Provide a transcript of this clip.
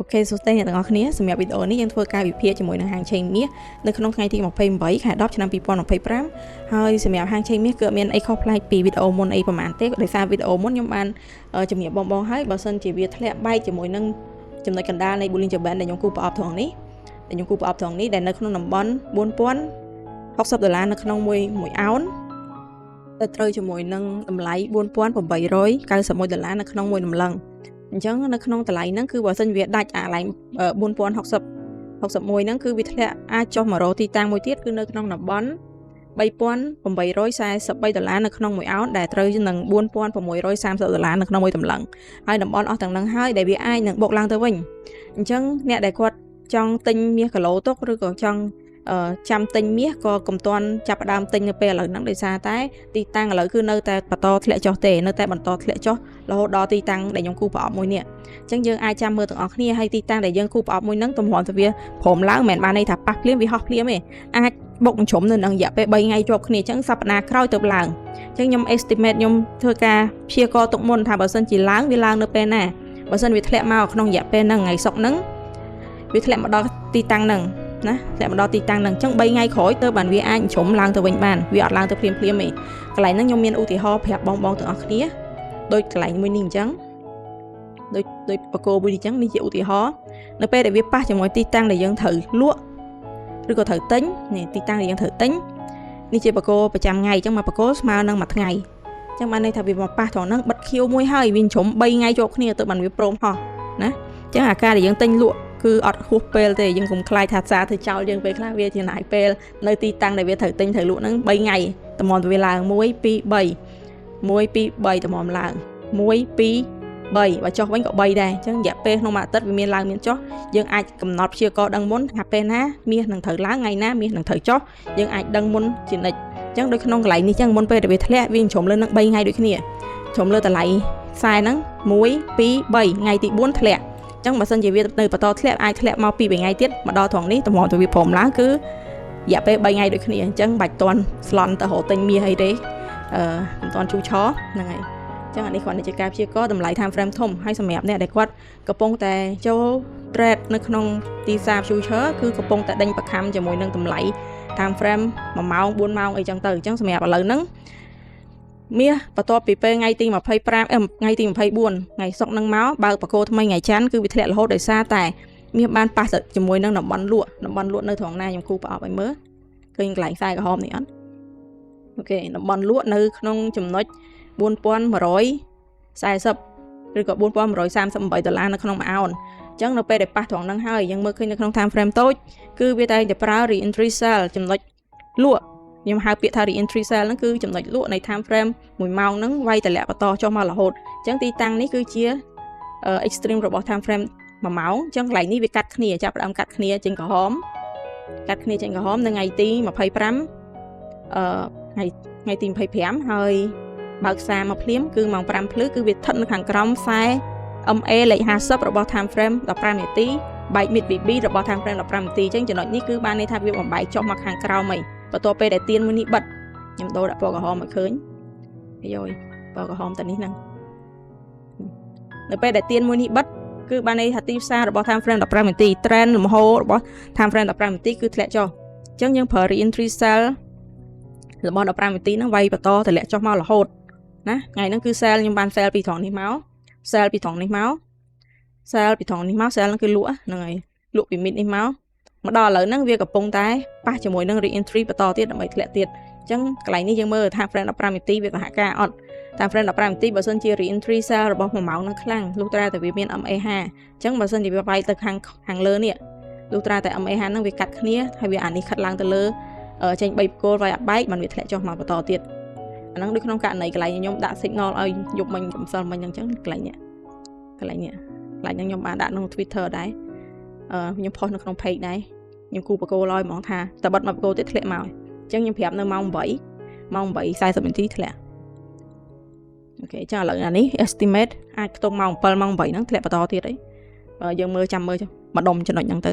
Ok, số tên là tầng khía, xem video nàyยังធ្វើការវិភាគជាមួយនឹងហាងឆេងមាសនៅក្នុងថ្ងៃទី28ខែ10ឆ្នាំ2025ហើយសម្រាប់ហាងឆេងមាសគឺមានអីខុសប្លែកពីវីដេអូមុនអីប្រហែលទេដោយសារវីដេអូមុនខ្ញុំបានជំរាបបងហើយបើសិនជាវាធ្លាក់បែកជាមួយនឹងចំណុចកណ្ដាលនៃ Bollinger Band ដែលខ្ញុំគូប្រអប់ត្រង់នេះដែលនៅក្នុងតំបន់$4060នៅក្នុងមួយអោនទៅត្រូវជាមួយនឹងតម្លៃ$4891នៅក្នុងមួយតម្លឹងអញ្ចឹងនៅក្នុងតម្លៃហ្នឹងគឺបើសិនវាដាច់អាកន្លែង$4061ហ្នឹងគឺវាធ្លាក់អាចចុះមករកទីតាំងមួយទៀតគឺនៅក្នុងតំបន់$3843នៅក្នុងមួយអោនដែលត្រូវនឹង$4630នៅក្នុងមួយតម្លឹងហើយតំបន់អស់ទាំងហ្នឹងហើយដែលវាអាចនឹងបុកឡើងទៅវិញអញ្ចឹងអ្នកដែលគាត់ចង់ទិញមាសគីឡូទុកឬក៏ចង់ចាំទិញមាសក៏កុំទាន់ចាប់ផ្ដើមទិញនៅពេលឥឡូវហ្នឹងដោយសារតែទីតាំងឥឡូវគឺនៅតែបន្តធ្លាក់ចុះទេនៅតែបន្តធ្លាក់ចុះរហូតដល់ទីតាំងដែលខ្ញុំគូប្រអប់មួយនេះអញ្ចឹងយើងអាចចាំមើលទាំងអស់គ្នាហើយទីតាំងដែលយើងគូប្រអប់មួយហ្នឹងទំហំទៅវាព្រមឡើងមិនមែនបានន័យថាប៉ះភ្លាមវាហោះភ្លាមទេអាចបុកបញ្ជ្រុំនៅនឹងរយៈពេល3ថ្ងៃជាប់គ្នាអញ្ចឹងសប្តាហ៍ក្រោយទៅឡើងអញ្ចឹងខ្ញុំ estimate ខ្ញុំធ្វើការព្យាករណ៍ទុកមុនថាបើសិនជាឡើងវាឡើងនៅពេលណាបើសិនវាធ្លាក់មកក្នុងរយៈពេលហ្នឹងថ្ងៃសុក្រហ្នឹងវាធ្លាក់មកដល់ទីតាំងហ្នឹងណាធ្លាក់មកដល់ទីតាំងហ្នឹងអញ្ចឹង3ថ្ងៃក្រោយទៅបានវាអាចជ្រុំឡើងទៅវិញបានវាអត់ឡើងទៅភ្លាមទេកន្លែងហ្នឹងខ្ញុំមានឧទាហរណ៍ប្រាប់បងទាំងអស់គ្នាដូចកន្លែងមួយនេះអញ្ចឹងដូចបកគោមួយនេះអញ្ចឹងនេះជាឧទាហរណ៍នៅពេលដែលវាប៉ះជាមួយទីតាំងដែលយើងត្រូវលក់ឬក៏ត្រូវទិញនេះទីតាំងដែលយើងត្រូវទិញនេះជាបកគោប្រចាំថ្ងៃអញ្ចឹងមកបកគោស្មើនឹងមួយថ្ងៃអញ្ចឹងបានន័យថាវាមកប៉ះត្រង់ហ្នឹងបិទខៀវមួយហើយវាជ្រុំ3ថ្ងៃជាប់គ្នាទៅបានវាព្រមហោះណាអញ្ចឹងអាការដែលយើងទិញលក់គឺអត់ហួសពេលទេយើងកុំខ្លាចថាសារធ្វើចោលយើងពេលខ្លះវាចំណាយពេលនៅទីតាំងដែលវាត្រូវទិញត្រូវលក់ហ្នឹង3ថ្ងៃតម្រាំទៅវាឡើង1 2 3តម្រាំឡើង1 2 3បើចុះវិញក៏3ដែរអញ្ចឹងរយៈពេលក្នុងមួយអាទិត្យវាមានឡើងមានចុះយើងអាចកំណត់ព្យាករណ៍ដឹងមុនថាពេលណាមាសនឹងត្រូវឡើងថ្ងៃណាមាសនឹងត្រូវចុះយើងអាចដឹងមុនជានិច្ចអញ្ចឹងដូចក្នុងកន្លែងនេះអញ្ចឹងមុនពេលដែលវាធ្លាក់វាជ្រុំលើនឹង3ថ្ងៃដូចគ្នាជ្រុំលើតម្លៃខ្សែហ្នឹង1 2 3ថ្ងៃទី4ធ្លាក់អញ្ចឹងបើសិនជាវានៅបន្តធ្លាក់អាចធ្លាក់មក2 3ថ្ងៃទៀតមកដល់ត្រង់នេះតម្រាំទៅវាព្រមឡើងគឺរយៈពេល3ថ្ងៃដូចគ្នាអញ្ចឹងបាច់តន់ស្លន់ទៅរកទិញមាសអីទេមិនតន់ជូរឆហ្នឹងហើយចឹងអានេះគ្រាន់តែជាការព្យាករណ៍តម្លៃ time frame ធំហើយសម្រាប់អ្នកដែលគាត់កំពុងតែចូល trade នៅក្នុងទីផ្សារ future គឺកំពុងតែដេញប្រខំជាមួយនឹងតម្លៃ time frame 1ម៉ោង4ម៉ោងអីចឹងទៅអញ្ចឹងសម្រាប់ឥឡូវហ្នឹងមាសបន្ទាប់ពីពេលថ្ងៃទី25ថ្ងៃទី24ថ្ងៃសុក្រហ្នឹងមកបើកបកគោថ្មីថ្ងៃច័ន្ទគឺវាធ្លាក់រហូតដោយសារតែមាសបានប៉ះជាមួយនឹងតំបន់លក់នៅត្រង់ណាខ្ញុំគូប្រអប់ឲ្យមើលឃើញកន្លែងខ្សែក្រហមនេះអត់អូខេតំបន់លក់នៅក្នុងចំណុច$4140ឬក៏$4138នៅក្នុងមួយអោនអញ្ចឹងនៅពេលដែលប៉ះត្រង់ហ្នឹងហើយយើងមើលឃើញនៅក្នុង time frame តូចគឺវាតែងតែប្រើ re-entry sell ចំណុចលក់ខ្ញុំហៅពាក្យថា re-entry sell ហ្នឹងគឺចំណុចលក់នៃ time frame 1ម៉ោងហ្នឹងវាយតម្លាក់បន្តចុះមករហូតអញ្ចឹងទីតាំងនេះគឺជា extreme របស់ time frame 1ម៉ោងអញ្ចឹងកន្លែងនេះវាកាត់គ្នាចាប់ផ្ដើមកាត់គ្នាចេញក្រហមនៅថ្ងៃទី25ថ្ងៃទី25ហើយបើកសារមកភ្លាមគឺម៉ោង5ភ្លឺគឺវាស្ថិតនៅខាងក្រោមខ្សែ MA លេខ50របស់ time frame 15នាទីបែក mid BB របស់ time frame 15នាទីអញ្ចឹងចំណុចនេះគឺបានន័យថាវាបំបែកចុះមកខាងក្រោមហីបន្ទាប់ពេលដែលទៀនមួយនេះបិទខ្ញុំដូរដាក់ពណ៌ក្រហមឲ្យឃើញយោយពណ៌ក្រហមតានេះហ្នឹងនៅពេលដែលទៀនមួយនេះបិទគឺបានន័យថាទីផ្សាររបស់ time frame 15នាទី trend លំហូររបស់ time frame 15នាទីគឺធ្លាក់ចុះអញ្ចឹងយើងប្រើ re-entry sell របស់15នាទីហ្នឹងវាយបន្តតម្លាក់ចុះមករហូតណាថ្ងៃហ្នឹងគឺ sell ខ្ញុំបាន sell ពីត្រង់នេះមក sell ពីត្រង់នេះមក sell ហ្នឹងគឺលក់ហ្នឹងហើយលក់ពី mid នេះមកដល់ឥឡូវហ្នឹងវាកំពុងតែប៉ះជាមួយនឹង re-entry បន្តទៀតដើម្បីធ្លាក់ទៀតអញ្ចឹងកន្លែងនេះយើងមើលថា frame 15នាទីវាសហការអត់តាម frame 15នាទីបើសិនជា re-entry sell របស់1ម៉ោងហ្នឹងខ្លាំងលុះត្រាតែវាមាន MA5 អញ្ចឹងបើសិនជាវាវាយទៅខាងលើនេះលុះត្រាតែ MA5 ហ្នឹងវាកាត់គ្នាហើយវាអានេះខាត់ឡើងទៅលើចេញ3បកគោលវាយអត់បែកបានវាធ្លាក់ចុះមកបន្តទៀតអាហ្នឹងដូចក្នុងករណីកន្លែងខ្ញុំដាក់ signal ឲ្យយប់មិញកំសលមិញអញ្ចឹងកន្លែងនេះខ្ញុំបានដាក់ក្នុង Twitter ដែរខ្ញុំផុសនៅក្នុង page ដែរខ្ញុំគូបកគោឲ្យហ្មងថាតបិទមកបកគោទៀតធ្លាក់មកអញ្ចឹងខ្ញុំប្រាប់នៅម៉ោង8:40នាទីធ្លាក់អូខេចាឥឡូវអានេះ estimate អាចខ្ទង់ម៉ោង7ម៉ោង8ហ្នឹងធ្លាក់បន្តទៀតអីបើយើងចាំមើលចុះម្ដុំចំណុចហ្នឹងទៅ